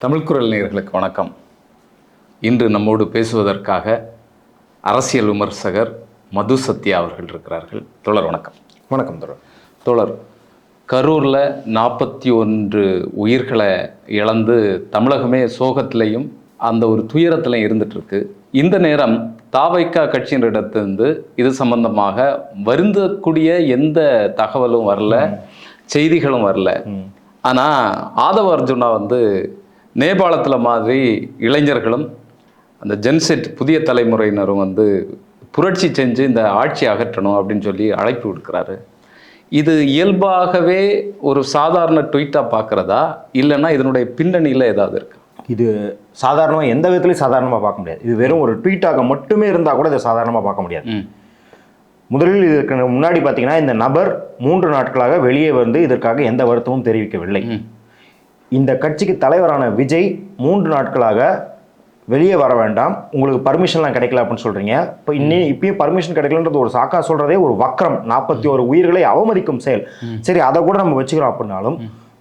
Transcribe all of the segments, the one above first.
தமிழ் குரல் நேயர்களுக்கு வணக்கம். இன்று நம்மோடு பேசுவதற்காக அரசியல் விமர்சகர் மது சத்யா அவர்கள் இருக்கிறார்கள். தோழர் வணக்கம். வணக்கம் தோழர். தோழர், கரூரில் 41 உயிர்களை இழந்து தமிழகமே சோகத்திலையும் அந்த ஒரு துயரத்திலையும் இருந்துகிட்ருக்கு. இந்த நேரம் தாவைக்கா கட்சியினரிடத்திலிருந்து இது சம்பந்தமாக வருந்தக்கூடிய எந்த தகவலும் வரல, செய்திகளும் வரல. ஆனால் ஆதவ அர்ஜுனா நேபாளத்தில் மாதிரி இளைஞர்களும் அந்த ஜென்செட் புதிய தலைமுறையினரும் புரட்சி செஞ்சு இந்த ஆட்சி அகற்றணும் அப்படின்னு சொல்லி அழைப்பு விடுக்கிறாரு. இது இயல்பாகவே ஒரு சாதாரண ட்வீட்டாக பார்க்குறதா, இல்லைன்னா இதனுடைய பின்னணியில் ஏதாவது இருக்கு? இது சாதாரணமாக எந்த விதத்துலையும் சாதாரணமாக பார்க்க முடியாது. இது வெறும் ஒரு ட்வீட்டாக மட்டுமே இருந்தால் கூட இதை சாதாரணமாக பார்க்க முடியாது. முதலில் இதற்கு முன்னாடி பார்த்தீங்கன்னா, இந்த நபர் 3 நாட்களாக வெளியே இதற்காக எந்த வருத்தமும் தெரிவிக்கவில்லை. இந்த கட்சிக்கு தலைவரான விஜய் 3 நாட்களாக வெளியே வர வேண்டாம், உங்களுக்கு பர்மிஷன்லாம் கிடைக்கல அப்படின்னு சொல்கிறீங்க. இப்போ இப்பயும் பர்மிஷன் கிடைக்கலன்றது ஒரு சாக்கா சொல்கிறதே ஒரு வக்ரம், 41 உயிர்களை அவமதிக்கும் செயல். சரி, அதை கூட நம்ம வச்சுக்கிறோம். அப்படின்னாலும்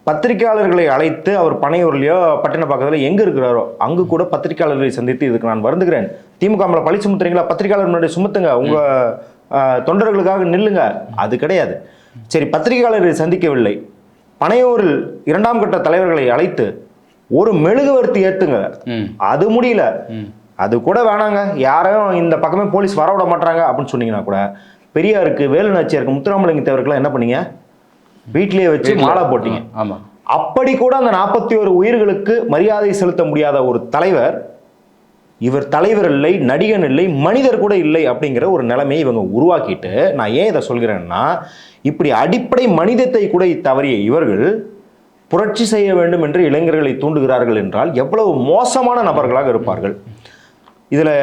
பத்திரிகையாளர்களை அழைத்து அவர் பனையூர்லையோ பட்டினப்பாக்கத்தில் எங்கே இருக்கிறாரோ அங்கு கூட பத்திரிகையாளர்களை சந்தித்து இதுக்கு நான் வருந்துகிறேன், திமுக மேலே பழி சுமத்துறீங்களா, பத்திரிகையாளர் முன்னாடி சுமத்துங்க, உங்கள் தொண்டர்களுக்காக நில்லுங்க, அது கிடையாது. சரி, பத்திரிகையாளர்களை சந்திக்கவில்லை, பனையூரில் 2ஆம் கட்ட தலைவர்களை அழைத்து ஒரு மெழுகுவர்த்தி ஏத்துங்க, அது முடியல, அது கூட வேணாங்க, யாரும் இந்த பக்கமே போலீஸ் வர விட மாட்டாங்க அப்படின்னு சொன்னீங்கன்னா கூட, பெரியாருக்கு, வேலு நாச்சியாருக்கு, முத்துராமலிங்க தேவருக்குலாம் என்ன பண்ணீங்க, வீட்டிலேயே வச்சு மாலை போட்டீங்க. ஆமா, அப்படி கூட அந்த 41 உயிர்களுக்கு மரியாதை செலுத்த முடியாத ஒரு தலைவர், இவர் தலைவர் இல்லை, நடிகன் இல்லை, மனிதர் கூட இல்லை அப்படிங்கிற ஒரு நிலைமையை இவங்க உருவாக்கிட்டு, நான் ஏன் இதை சொல்கிறேன்னா, இப்படி அடிப்படை மனிதத்தை கூட தவறிய இவர்கள் புரட்சி செய்ய வேண்டும் என்று இளைஞர்களை தூண்டுகிறார்கள் என்றால் எவ்வளவு மோசமான நபர்களாக இருப்பார்கள். இதில்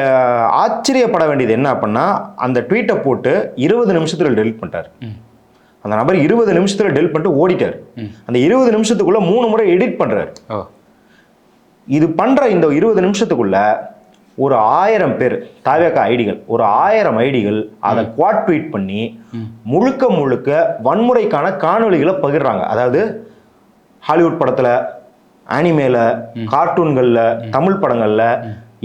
ஆச்சரியப்பட வேண்டியது என்ன அப்படின்னா, அந்த ட்வீட்டை போட்டு 20 நிமிஷத்தில் டெலிட் பண்ணிட்டார். அந்த நபர் 20 நிமிஷத்தில் டெலிட் பண்ணிட்டு ஓடிட்டார். அந்த 20 நிமிஷத்துக்குள்ள 3 முறை எடிட் பண்றாரு. இது பண்ற இந்த 20 நிமிஷத்துக்குள்ள ஒரு 1000 பேர் தாவேகா ஐடிகள், ஒரு 1000 ஐடிகள் அதை குவாட் ட்வீட் பண்ணி முழுக்க வன்முறைக்கான காணொளிகளை பகிர்றாங்க. அதாவது ஹாலிவுட் படத்துல, அனிமேல, கார்ட்டூன்கள்ல, தமிழ் படங்கள்ல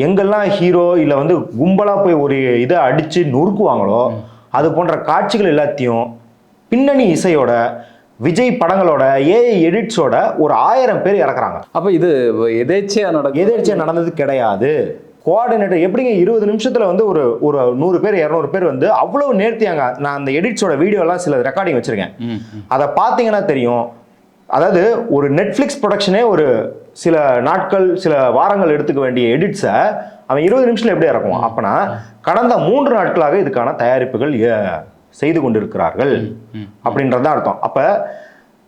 எங்கெல்லாம் ஹீரோ இல்லை கும்பலா போய் ஒரு இதை அடிச்சு நொறுக்குவாங்களோ அது போன்ற காட்சிகள் எல்லாத்தையும் பின்னணி இசையோட, விஜய் படங்களோட, ஏஐ எடிட்ஸோட ஒரு 1000 பேர் இறக்குறாங்க. அப்ப இது எதேச்சையா நடந்தது கிடையாது. கோஆர்டினேட்டர் எப்படிங்க 20 நிமிஷத்துல ஒரு 100 பேர் 200 பேர் அவ்வளவு நேர்த்தியாங்க. நான் அந்த எடிட்ஸோட வீடியோ எல்லாம் சில ரெக்கார்டிங் வச்சிருக்கேன், அதை பார்த்தீங்கன்னா தெரியும். அதாவது ஒரு நெட்ஃபிளிக்ஸ் ப்ரொடக்ஷனே ஒரு சில நாட்கள், சில வாரங்கள் எடுத்துக்க வேண்டிய எடிட்ஸை அவன் 20 நிமிஷத்துல எப்படி இறக்குவான்? அப்பனா கடந்த 3 நாட்களாக இதுக்கான தயாரிப்புகள் செய்து கொண்டிருக்கிறார்கள் அப்படின்றதான் அர்த்தம். அப்ப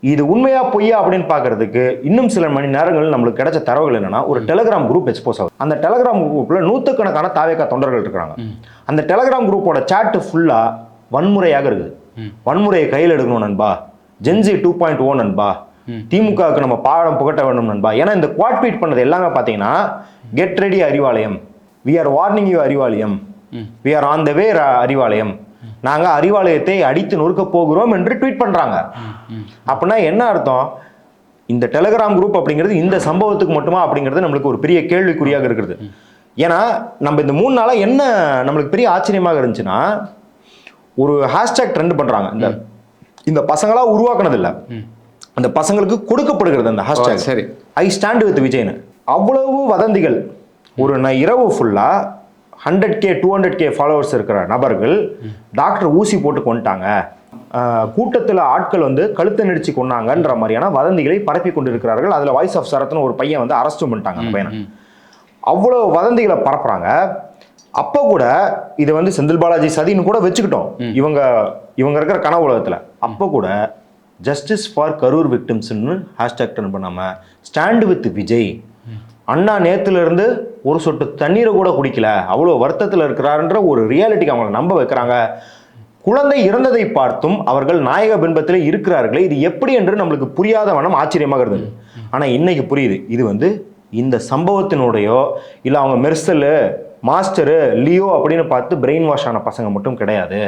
இது உண்மையா பொய்யா அப்படின்னு பாக்குறதுக்கு இன்னும் சில மணி நேரங்கள் நம்மளுக்கு கிடைச்ச தரவுகள் என்னன்னா, ஒரு டெலிகிராம் குரூப் எக்ஸ்போஸ் ஆகுது. அந்த டெலிகிராம் குரூப்ல 100கணக்கான தாவேகா தொண்டர்கள் இருக்கிறாங்க. அந்த டெலிகிராம் குரூப்போட சாட் ஃபுல்லா வன்முறையாக இருக்குது. வன்முறையை கையில் எடுக்கணும் நண்பா, ஜென்சி 2.0 நண்பா, திமுகவுக்கு நம்ம பாடம் புகட்ட வேண்டும் நண்பா. ஏன்னா இந்த குவாட் ட்வீட் பண்ணது எல்லாமே பார்த்தீங்கன்னா, get ready Arivalayam, we are warning you Arivalayam, we are on the way Arivalayam, நாங்க அறிவாலயத்தை அடித்து நொறுக்க போகிறோம் என்று ட்வீட் பண்றாங்க. அப்படின்னா என்ன அர்த்தம்? இந்த டெலிகிராம் குரூப் அப்படிங்கிறது இந்த சம்பவத்துக்கு மட்டுமா அப்படிங்கிறது நம்மளுக்கு ஒரு பெரிய கேள்விக்குறியாக இருக்கிறது. ஏன்னா நம்ம இந்த 3 நாளா என்ன நம்மளுக்கு பெரிய ஆச்சரியமாக இருந்துச்சுன்னா, ஒரு ஹேஷ்டேக் ட்ரெண்ட் பண்றாங்க. இந்த பசங்களா உருவாக்குனது இல்ல, அந்த பசங்களுக்கு கொடுக்கப்படுகிறது அந்த ஹேஷ்டேக். சரி, ஐ ஸ்டாண்ட் வித் விஜய்னு அவ்வளவு வதந்திகள். ஒரு இரவு ஃபுல்லா 100K 200K ஃபாலோவர்ஸ் இருக்கிற நபர்கள் டாக்டர் ஊசி போட்டு கொண்டுட்டாங்க, கூட்டத்தில் ஆட்கள் கழுத்தை நெடிச்சு கொண்டாங்கன்ற மாதிரியான வதந்திகளை பரப்பி கொண்டிருக்கிறார்கள். அதில் வாய்ஸ் ஆஃப் சரத்னு ஒரு பையன் அரெஸ்ட் பண்ணிட்டாங்க. அந்த பையனை அவ்வளோ வதந்திகளை பரப்புறாங்க. அப்போ கூட இது செந்தில் பாலாஜி சதின்னு கூட வச்சுக்கிட்டோம் இவங்க இருக்கிற கனவு உலகத்தில். அப்போ கூட ஜஸ்டிஸ் ஃபார் கரூர் விக்டிம்ஸ்ன்னு ஹேஷ்டேக் டர்ன் பண்ணாம ஸ்டாண்ட் வித் விஜய், அண்ணா நேத்துல இருந்து ஒரு சொட்டு தண்ணீரை கூட குடிக்கல, அவ்வளோ வருத்தத்தில் இருக்கிறாருன்ற ஒரு ரியாலிட்டிக்கு அவங்களை நம்ப வைக்கிறாங்க. குழந்தை இறந்ததை பார்த்தும் அவர்கள் நாயக பின்பத்தில் இருக்கிறார்களே, இது எப்படி என்று நம்மளுக்கு புரியாத வண்ணம் ஆச்சரியமாக இருந்தது. ஆனால் இன்னைக்கு புரியுது. இது இந்த சம்பவத்தினுடையோ இல்லை அவங்க மெர்சல் மாஸ்டரு லியோ அப்படின்னு பார்த்து பிரெயின் வாஷ் ஆன பசங்க மட்டும் கிடையாது.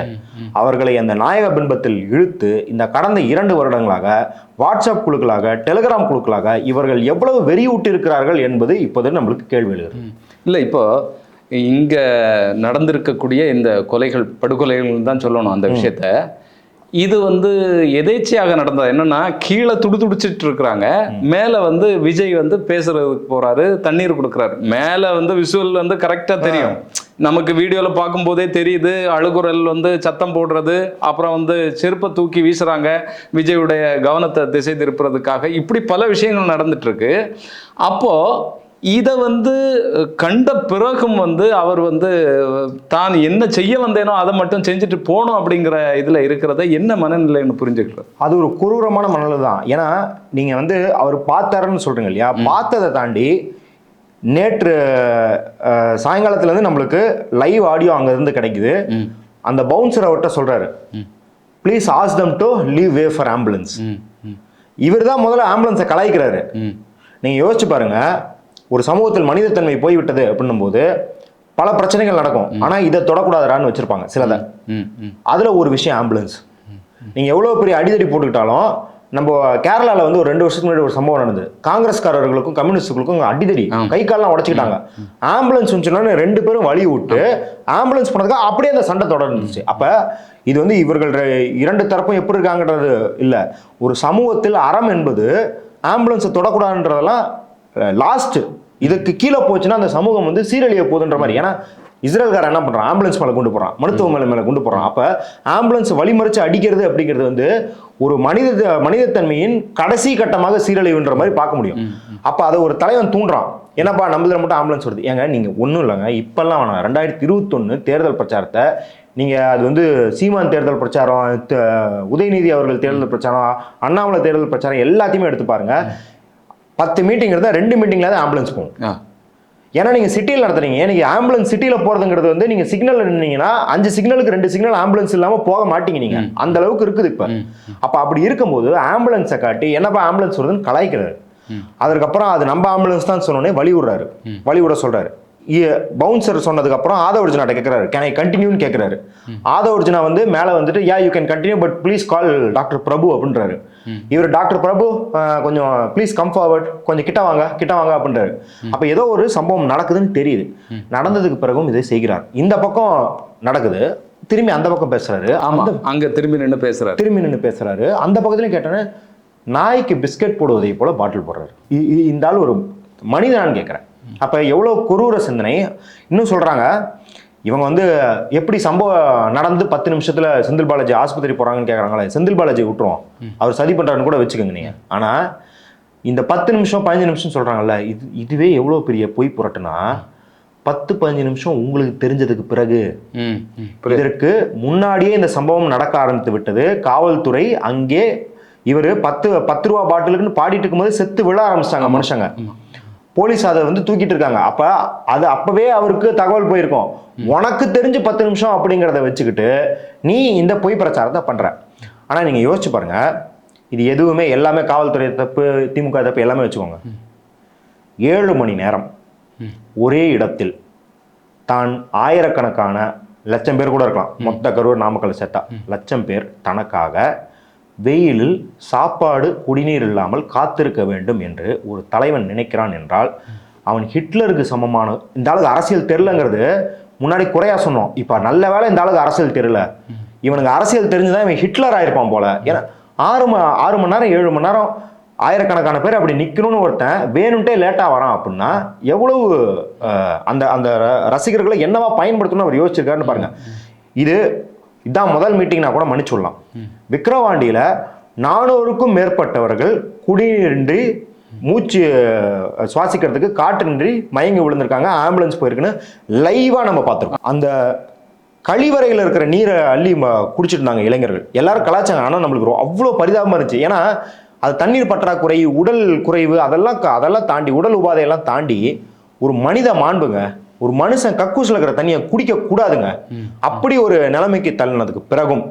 அவர்களை அந்த நாயக பின்பத்தில் இழுத்து இந்த கடந்த 2 வருடங்களாக வாட்ஸ்அப் குழுக்களாக, டெலிகிராம் குழுக்களாக இவர்கள் எவ்வளவு வெறியூட்டி இருக்கிறார்கள் என்பது இப்போது நம்மளுக்கு கேள்வி எழுது. இல்லை, இப்போ இங்க நடந்திருக்கக்கூடிய இந்த கொலைகள், படுகொலைகள் தான் சொல்லணும் அந்த விஷயத்த. இது வந்து எதேச்சையாக நடந்தது. என்னன்னா, கீழே துடிச்சிட்டு இருக்கிறாங்க, மேல வந்து விஜய் வந்து பேசுறதுக்கு போறாரு, தண்ணீர் கொடுக்குறாரு. மேல வந்து விசுவல் வந்து கரெக்டா தெரியும், நமக்கு வீடியோல பார்க்கும் போதே தெரியுது. அழுகுரல் வந்து சத்தம் போடுறது, அப்புறம் வந்து செருப்பை தூக்கி வீசுறாங்க விஜயுடைய கவனத்தை திசை திருப்புறதுக்காக. இப்படி பல விஷயங்கள் நடந்துட்டு இருக்கு. அப்போ இதை வந்து கண்ட பிறகும் வந்து அவர் வந்து தான் என்ன செய்ய வந்தேனோ அதை மட்டும் செஞ்சுட்டு போகணும் அப்படிங்கிற இதில் இருக்கிறத என்ன மனநிலைன்னு புரிஞ்சுக்கிறது. அது ஒரு குரூரமான மனநிலை தான். ஏன்னா நீங்கள் வந்து அவர் பார்த்தாருன்னு சொல்கிறீங்க இல்லையா, பார்த்ததை தாண்டி நேற்று சாயங்காலத்துலேருந்து நம்மளுக்கு லைவ் ஆடியோ அங்கேருந்து கிடைக்குது. அந்த பவுன்சர் அவர்கிட்ட சொல்கிறாரு, please ask them to leave way for ambulance. இவர் தான் முதல்ல ஆம்புலன்ஸை கலாய்க்கிறாரு. நீங்கள் யோசிச்சு பாருங்க, ஒரு சமூகத்தில் மனிதத்தன்மை போய்விட்டது அப்படின்னும் போது பல பிரச்சனைகள் நடக்கும். ஆனால் இதை தொடக்கூடாதான்னு வச்சிருப்பாங்க சிலதை. அதில் ஒரு விஷயம் ஆம்புலன்ஸ். நீங்கள் எவ்வளோ பெரிய அடிதடி போட்டுக்கிட்டாலும், நம்ம கேரளாவில் வந்து ஒரு 2 வருஷத்துக்கு முன்னாடி ஒரு சம்பவம் நடந்தது. காங்கிரஸ்காரர்களுக்கும் கம்யூனிஸ்டுகளுக்கும் அடிதடி, கை கால்லாம் உடச்சிக்கிட்டாங்க. ஆம்புலன்ஸ் சொன்னோன்னு 2 பேரும் வழி விட்டு ஆம்புலன்ஸ் பண்ணதுக்காக அப்படியே அந்த சண்டை தொடர்ந்துச்சு. அப்போ இது வந்து இவர்கள் 2 தரப்பும் எப்படி இருக்காங்கன்றது இல்லை. ஒரு சமூகத்தில் அறம் என்பது ஆம்புலன்ஸை தொடக்கூடாதுன்றதெல்லாம் லாஸ்ட். இதுக்கு கீழே போச்சுன்னா அந்த சமூகம் வந்து சீரழிய போகுதுன்ற மாதிரி. ஏன்னா இஸ்ரேல்காரன் என்ன பண்றான், ஆம்புலன்ஸ் மேலே கொண்டு போறான், மருத்துவமனை மேலே கொண்டு போறான். அப்ப ஆம்புலன்ஸ் வழிமறிச்சு அடிக்கிறது அப்படிங்கிறது வந்து ஒரு மனிதத்தன்மையின் கடைசி கட்டமாக சீரழிவுன்ற மாதிரி பார்க்க முடியும். அப்ப அதை ஒரு தலைவன் தூண்டுறான், என்னப்பா நம்மள மட்டும் ஆம்புலன்ஸ் வருது. ஏங்க நீங்க ஒன்றும் இல்லைங்க, இப்பெல்லாம் வேணாம். 2021 தேர்தல் பிரச்சாரத்தை நீங்க அது வந்து சீமான் தேர்தல் பிரச்சாரம், உதயநிதி அவர்கள் தேர்தல் பிரச்சாரம், அண்ணாமலை தேர்தல் பிரச்சாரம் எல்லாத்தையுமே எடுத்து பாருங்க. 10 மீட்டிங் இருந்தால் 2 மீட்டிங்ல தான் ஆம்புலன்ஸ் போகும். ஏன்னா நீங்க சிட்டியில் நடத்துறீங்க. நீங்க ஆம்புலன்ஸ் சிட்டியில போறதுங்கிறது வந்து நீங்க சிக்னல் நின்னீங்கன்னா 5 சிக்னலுக்கு 2 சிக்னல் ஆம்புலன்ஸ் இல்லாம போக மாட்டீங்க. நீங்க அந்த அளவுக்கு இருக்குது இப்ப. அப்ப அப்படி இருக்கும்போது ஆம்புலன்ஸை காட்டி என்னப்பா ஆம்புலன்ஸ் வருதுன்னு கலாய்க்கிறாரு. அதுக்கப்புறம் அது நம்ம ஆம்புலன்ஸ் தான் சொன்னோன்னே வழி விட சொல்றாரு. பவுன்சர் சொன்னதுக்கு அப்புறம் ஆதவர்ஜுனா கேட்கிறாரு, கேன் ஐ கண்டினியூன்னு கேட்கிறாரு. ஆதவர்ஜுனா வந்து மேல வந்துட்டு yeah you can continue but please call doctor Prabhu அப்படின்றாரு. இவர் டாக்டர் பிரபு கொஞ்சம் ப்ளீஸ் கம் ஃபார்வர்ட், கொஞ்சம் கிட்ட வாங்க அப்படின்றாரு. அப்ப ஏதோ ஒரு சம்பவம் நடக்குதுன்னு தெரியுது. நடந்ததுக்கு பிறகும் இதை செய்கிறார். இந்த பக்கம் நடக்குது, திரும்பி அந்த பக்கம் பேசுறாரு. அங்க திரும்பி நின்று பேசுறாரு. அந்த பக்கத்துலயும் கேட்டோன்னே நாய்க்கு பிஸ்கெட் போடுவதை போல பாட்டில் போடுறாரு. இந்த ஆள் ஒரு மனிதனான்னு கேட்கிறேன். அப்ப எவ்வளவு குரூர சிந்தனை. இன்னும் சொல்றாங்க, இவங்க வந்து எப்படி சம்பவம் நடந்து 10 நிமிஷத்துல செந்தில் பாலாஜி ஆஸ்பத்திரி போறாங்கன்னு கேட்கறாங்களே, செந்தில் பாலாஜி விட்டுருவோம், அவர் சதி பண்றாருன்னு கூட வச்சுக்கோங்க நீங்க. ஆனா இந்த 10 நிமிஷம் 15 நிமிஷம் சொல்றாங்கல்ல, இதுவே எவ்வளவு பெரிய பொய் புரட்டுனா, 10-15 நிமிஷம் உங்களுக்கு தெரிஞ்சதுக்கு பிறகு, இதற்கு முன்னாடியே இந்த சம்பவம் நடக்க ஆரம்பித்து விட்டது. காவல்துறை அங்கே இவர் 10 ரூபா பாட்டிலுக்குன்னு பாடிட்டு இருக்கும்போது செத்து விழ ஆரம்பிச்சிட்டாங்க மனுஷங்க. போலீஸ் அதை வந்து தூக்கிட்டு இருக்காங்க. அப்ப அது அப்பவே அவருக்கு தகவல் போயிருக்கும். உனக்கு தெரிஞ்சு 10 நிமிஷம் அப்படிங்கிறத வச்சுக்கிட்டு நீ இந்த பொய் பிரச்சாரத்தை பண்ற. ஆனா நீங்க யோசிச்சு பாருங்க, இது எதுவுமே எல்லாமே காவல்துறை தப்பு, திமுக தப்பு, எல்லாமே வச்சுக்கோங்க. 7 மணி நேரம் ஒரே இடத்தில் தான் ஆயிரக்கணக்கான, லட்சம் பேர் கூட இருக்கலாம், மொத்த கரூர் நாமக்கல் சேர்த்தா 1,00,000 பேர் தனக்காக வெயிலில் சாப்பாடு குடிநீர் இல்லாமல் காத்திருக்க வேண்டும் என்று ஒரு தலைவன் நினைக்கிறான் என்றால் அவன் ஹிட்லருக்கு சமமான. இந்த ஆளுக்கு அரசியல் தெரியலங்கிறது முன்னாடி குறையா சொன்னோம். இப்ப நல்ல வேலை இந்த ஆளுக்கு அரசியல் தெரியல. இவனுக்கு அரசியல் தெரிஞ்சுதான் இவன் ஹிட்லர் ஆயிருப்பான் போல. ஏன்னா 6 மணி நேரம் 7 மணி நேரம் ஆயிரக்கணக்கான பேர் அப்படி நிக்கணும்னு ஒருத்தன் வேணும்ட்டே லேட்டா வரான் அப்படின்னா எவ்வளவு அந்த அந்த ரசிகர்களை என்னவா பயன்படுத்தணும்னு அவர் யோசிச்சிருக்காருன்னு பாருங்க. இதான் முதல் மீட்டிங்னா கூட மன்னிச்சுடலாம். விக்கிரவாண்டியில 400க்கும் மேற்பட்டவர்கள் குடிநீரின்றி, மூச்சு சுவாசிக்கிறதுக்கு காற்றின்றி மயங்கி விழுந்திருக்காங்க. ஆம்புலன்ஸ் போயிருக்குன்னு லைவா நம்ம பார்த்துருக்கோம். அந்த கழிவறையில் இருக்கிற நீரை அள்ளி குடிச்சிட்டு இருந்தாங்க இளைஞர்கள். எல்லாரும் கலாச்சாரம். ஆனால் நம்மளுக்கு அவ்வளோ பரிதாபமாக இருந்துச்சு. ஏன்னா அது தண்ணீர் பற்றாக்குறை, உடல் குறைவு, அதெல்லாம் தாண்டி, உடல் உபாதையெல்லாம் தாண்டி ஒரு மனித மாண்புங்க. ஒரு மனுஷன் கக்கூசில் இருக்கிற தண்ணியை குடிக்க கூடாதுங்க. அப்படி ஒரு நிலைமைக்கு தள்ளினதுக்கு பிறகும்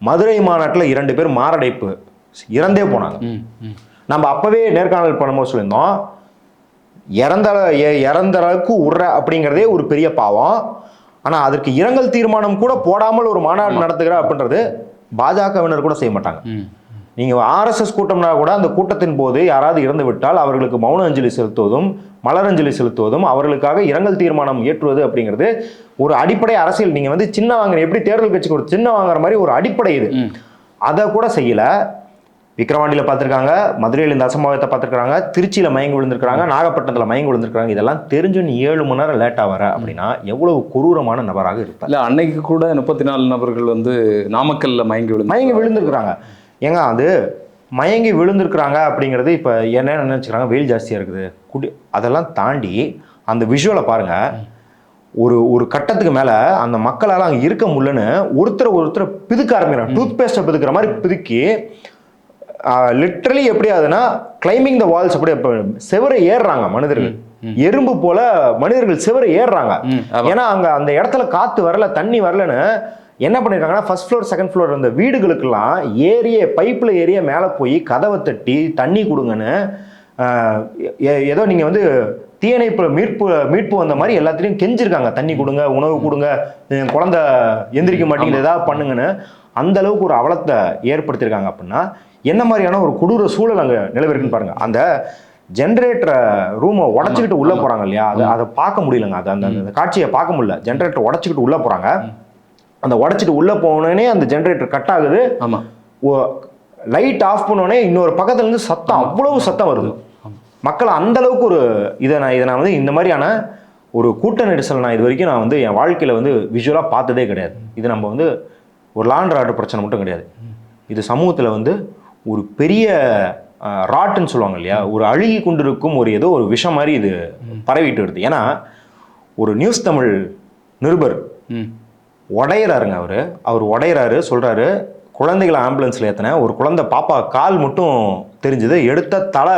மதுரை மாநாட்டில் 2 பேர் மாரடைப்பு இறந்தே போனாங்க. நம்ம அப்பவே நேர்காணல் பண்ணும்போது சொல்லியிருந்தோம், இறந்த அளவுக்கு விடுற அப்படிங்கிறதே ஒரு பெரிய பாவம். ஆனால் அதற்கு இரங்கல் தீர்மானம் கூட போடாமல் ஒரு மாநாடு நடத்துகிற அப்படின்றது பாஜகவினர் கூட செய்ய மாட்டாங்க. நீங்கள் ஆர்எஸ்எஸ் கூட்டம்னா கூட அந்த கூட்டத்தின் போது யாராவது இறந்து விட்டால் அவர்களுக்கு மௌன அஞ்சலி செலுத்துவதும் மலரஞ்சலி செலுத்துவதும் அவர்களுக்காக இரங்கல் தீர்மானம் இயற்றுவது அப்படிங்கிறது ஒரு அடிப்படை அரசியல். நீங்கள் வந்து சின்ன வாங்குற எப்படி தேர்தல் கட்சிக்கு ஒரு சின்ன வாங்குற மாதிரி ஒரு அடிப்படை இது. அதை கூட செய்யலை. விக்கிரவாண்டியில் பார்த்துருக்காங்க, மதுரையில் இந்த அசம்பாவிதத்தை பார்த்துருக்காங்க, திருச்சியில் மயங்கி விழுந்திருக்காங்க, நாகப்பட்டினத்தில் மயங்கி விழுந்திருக்காங்க. இதெல்லாம் தெரிஞ்சு நீ 7 மணி நேரம் லேட்டாக வர அப்படின்னா எவ்வளவு கொடூரமான நபராக இருப்பார். இல்லை, அன்னைக்கு கூட 34 நபர்கள் வந்து நாமக்கல்ல மயங்கி விழுந்திருக்கிறாங்க. ஏங்க அது மயங்கி விழுந்திருக்கிறாங்க அப்படிங்கிறது இப்போ என்ன நினச்சிக்கிறாங்க, வெயில் ஜாஸ்தியாக இருக்குது அதெல்லாம் தாண்டி அந்த விஷுவலை பாருங்கள். ஒரு கட்டத்துக்கு மேலே அந்த மக்களால் அங்கே இருக்க முடியலன்னு ஒருத்தரை பிதுக்க ஆரம்பிக்கிறாங்க. டூத் பேஸ்ட்டை பிதுக்கிற மாதிரி பிதுக்கி லிட்ரலி எப்படி ஆகுதுன்னா கிளைம்பிங் த வால்ஸ், அப்படி செவரை ஏறுறாங்க மனிதர்கள். எறும்பு போல மனிதர்கள் செவரை ஏறுறாங்க. ஏன்னா அங்கே அந்த இடத்துல காற்று வரல, தண்ணி வரலன்னு என்ன பண்ணியிருக்காங்கன்னா ஃபர்ஸ்ட் ஃப்ளோர் செகண்ட் ஃப்ளோர் அந்த வீடுகளுக்கெல்லாம் பைப்பில் ஏறிய மேலே போய் கதவை தட்டி தண்ணி கொடுங்கன்னு ஏதோ நீங்கள் வந்து தீயணைப்பு மீட்பு வந்த மாதிரி எல்லாத்துலேயும் கெஞ்சிருக்காங்க. தண்ணி கொடுங்க, உணவு கொடுங்க, குழந்தை எந்திரிக்க மாட்டேங்குது, ஏதாவது பண்ணுங்கன்னு அந்த அளவுக்கு ஒரு அவலத்தை ஏற்படுத்தியிருக்காங்க. அப்படின்னா என்ன மாதிரியான ஒரு கொடூர சூழல் அங்கே நிலவிருக்குன்னு பாருங்க. அந்த ஜென்ரேட்டரை ரூமை உடச்சிக்கிட்டு உள்ளே போகிறாங்க இல்லையா, அதை பார்க்க முடியலங்க. அது அந்த காட்சியை பார்க்க முடியல. ஜென்ரேட்டர் உடச்சிக்கிட்டு உள்ளே போகிறாங்க. அந்த உடச்சிட்டு உள்ளே போனோடனே அந்த ஜென்ரேட்டர் கட் ஆகுது. ஆமாம், லைட் ஆஃப் பண்ணோடனே இன்னொரு பக்கத்துலேருந்து சத்தம், அவ்வளவு சத்தம் வருது. மக்கள் அந்த அளவுக்கு ஒரு இதை நான் வந்து இந்த மாதிரியான ஒரு கூட்ட நெரிசல் நான் இது வரைக்கும் நான் வந்து என் வாழ்க்கையில் வந்து விஷுவலாக பார்த்ததே கிடையாது. இது நம்ம வந்து ஒரு லா அண்ட் ஆர்டர் பிரச்சனை மட்டும் கிடையாது. இது சமூகத்தில் வந்து ஒரு பெரிய ராட்டுன்னு சொல்லுவாங்க இல்லையா, ஒரு அழுகி கொண்டிருக்கும் ஒரு ஏதோ ஒரு விஷம் மாதிரி இது பரவிட்டு வருது. ஏன்னா ஒரு நியூஸ் தமிழ் நிருபர் உடையிறாருங்க. அவர் உடையிறாரு, சொல்கிறாரு குழந்தைகளை ஆம்புலன்ஸில் ஏற்றினேன், ஒரு குழந்தை பாப்பா கால் மட்டும் தெரிஞ்சுது, எடுத்த தலை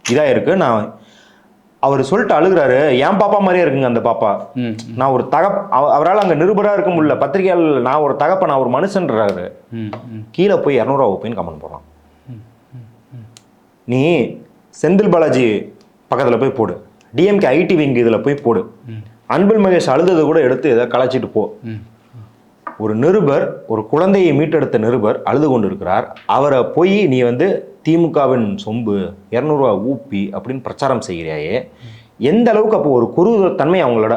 இதாக இருக்குது. அவர் சொல்லிட்டு அழுகிறாரு, என் பாப்பா மாதிரியே இருக்குங்க அந்த பாப்பா. நான் ஒரு அவரால் அங்கே நிருபராக இருக்க முடியல, பத்திரிகையாளர், நான் ஒரு தகப்ப, நான் ஒரு மனுஷன்றாரு. கீழே போய் 200 வைப்பேன்னு கமெண்ட் போடுறான். நீ செந்தில் பாலாஜி பக்கத்தில் போய் போடு, டிஎம்கே ஐடி விங் இதில் போய் போடு, அன்பில் மகேஷ் அழுதது கூட எடுத்து இதை கலைச்சிட்டு போ. ஒரு நிருபர், ஒரு குழந்தையை மீட்டெடுத்த நிருபர் அழுது கொண்டு இருக்கிறார். அவரை போய் நீ வந்து திமுகவின் சொம்பு 200 ஊப்பி அப்படின்னு பிரச்சாரம் செய்கிறாயே, எந்த அளவுக்கு அப்போ ஒரு குருதன்மை அவங்களோட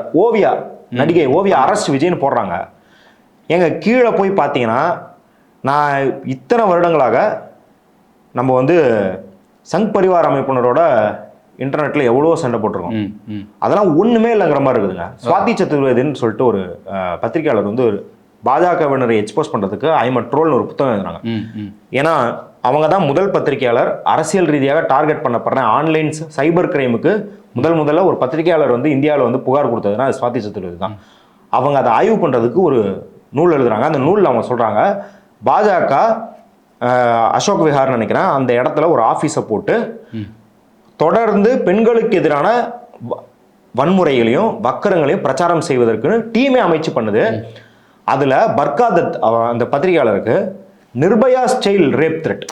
நடிகை ஓவியா அரஸ்ட் விஜய்னு போடுறாங்க. எங்க கீழே போய் பார்த்தீங்கன்னா, நான் இத்தனை வருடங்களாக நம்ம வந்து சங் பரிவார் அமைப்பினரோட இன்டர்நெட்ல எவ்வளவோ சண்டை போட்டிருக்கோம். அதெல்லாம் ஒண்ணுமே இல்லைங்கிற மாதிரி இருக்குதுங்க. சுவாதி சதுர்வேதின்னு சொல்லிட்டு ஒரு பத்திரிகையாளர் வந்து ஒரு பாஜகவினரை எக்ஸ்போஸ் பண்றதுக்கு ஐம ட்ரோல்னு ஒரு புத்தகம் எழுதுறாங்க. ஏன்னா அவங்க தான் முதல் பத்திரிகையாளர் அரசியல் ரீதியாக டார்கெட் பண்ணப்படுற ஆன்லைன் சைபர் கிரைமுக்கு முதல்ல ஒரு பத்திரிகையாளர் வந்து இந்தியாவில் வந்து புகார் கொடுத்ததுன்னா அது சுவாதி சதுர்வேதி தான். அவங்க அதை ஆய்வு பண்றதுக்கு ஒரு நூல் எழுதுறாங்க. அந்த நூலில் அவங்க சொல்றாங்க, பாஜக அசோக் விஹார்னு நினைக்கிறேன் அந்த இடத்துல ஒரு ஆஃபீஸை போட்டு தொடர்ந்து பெண்களுக்கு எதிரான வன்முறைகளையும் வக்கரங்களையும் பிரச்சாரம் செய்வதற்குன்னு டீமே அமைச்சு பண்ணுது. அதுல பர்காதத் அந்த பத்திரிகையாளருக்கு நிர்பயா ஸ்டைல் ரேப் த்ரெட்,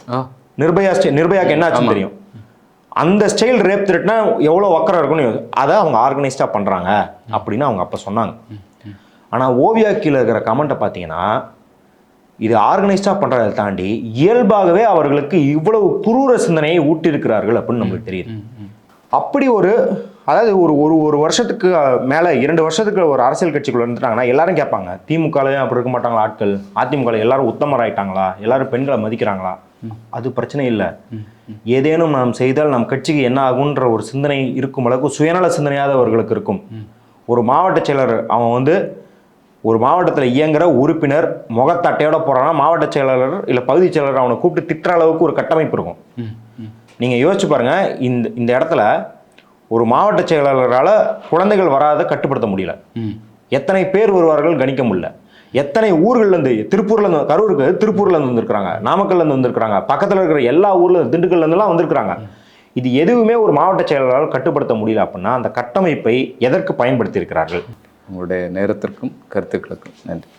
நிர்பயாக்கு என்ன ஆச்சுன்னு தெரியும், அந்த ஸ்டைல் ரேப் த்ரெட்னா எவ்வளோ வக்கரம் இருக்குன்னு அதை அவங்க ஆர்கனைஸ்டாக பண்ணுறாங்க அப்படின்னு அவங்க அப்போ சொன்னாங்க. ஆனால் ஓவியா கீழே இருக்கிற கமெண்ட்டை பார்த்தீங்கன்னா, இது ஆர்கனைஸ்டாக பண்ணுறதை தாண்டி இயல்பாகவே அவர்களுக்கு இவ்வளவு குரூர சிந்தனையை ஊட்டியிருக்கிறார்கள் அப்படின்னு நம்மளுக்கு தெரியுது. அப்படி அதாவது ஒரு வருஷத்துக்கு மேலே 2 வருஷத்துக்கு ஒரு அரசியல் கட்சிக்குள்ள இருந்துட்டாங்கன்னா எல்லாரும் கேட்பாங்க, திமுகலையும் அப்படி இருக்க மாட்டாங்களா ஆட்கள், அதிமுகவில் எல்லாரும் உத்தமராயிட்டாங்களா, எல்லாரும் பெண்களை மதிக்கிறாங்களா? அது பிரச்சனை இல்லை. ஏதேனும் நாம் செய்தால் நம் கட்சிக்கு என்ன ஆகுன்ற ஒரு சிந்தனை இருக்கும் அளவுக்கு சுயநல சிந்தனையாத அவர்களுக்கு இருக்கும். ஒரு மாவட்ட செயலர் அவன் வந்து ஒரு மாவட்டத்தில் இயங்குற உறுப்பினர் முகத்தட்டையோட போறான்னா மாவட்ட செயலாளர் இல்லை பகுதி செயலர் அவனை கூப்பிட்டு திட்டுற அளவுக்கு ஒரு கட்டமைப்பு இருக்கும். நீங்கள் யோசிச்சு பாருங்க, இந்த இடத்துல ஒரு மாவட்ட செயலாளரால் குழந்தைகள் வராத கட்டுப்படுத்த முடியல. எத்தனை பேர் வருவார்கள் கணிக்க முடியல. எத்தனை ஊர்கள்லேருந்து, திருப்பூர்லேருந்து, கரூருக்கு திருப்பூர்லேருந்து வந்திருக்கிறாங்க, நாமக்கல்லேருந்து வந்திருக்கிறாங்க, பக்கத்தில் இருக்கிற எல்லா ஊர்ல திண்டுக்கல்லேருந்துலாம் வந்திருக்கிறாங்க. இது எதுவுமே ஒரு மாவட்ட செயலாளரால் கட்டுப்படுத்த முடியல. அப்படின்னா அந்த கட்டமைப்பை எதற்கு பயன்படுத்தி இருக்கிறார்கள்? உங்களுடைய நேரத்திற்கும் கருத்துக்களுக்கும் நன்றி.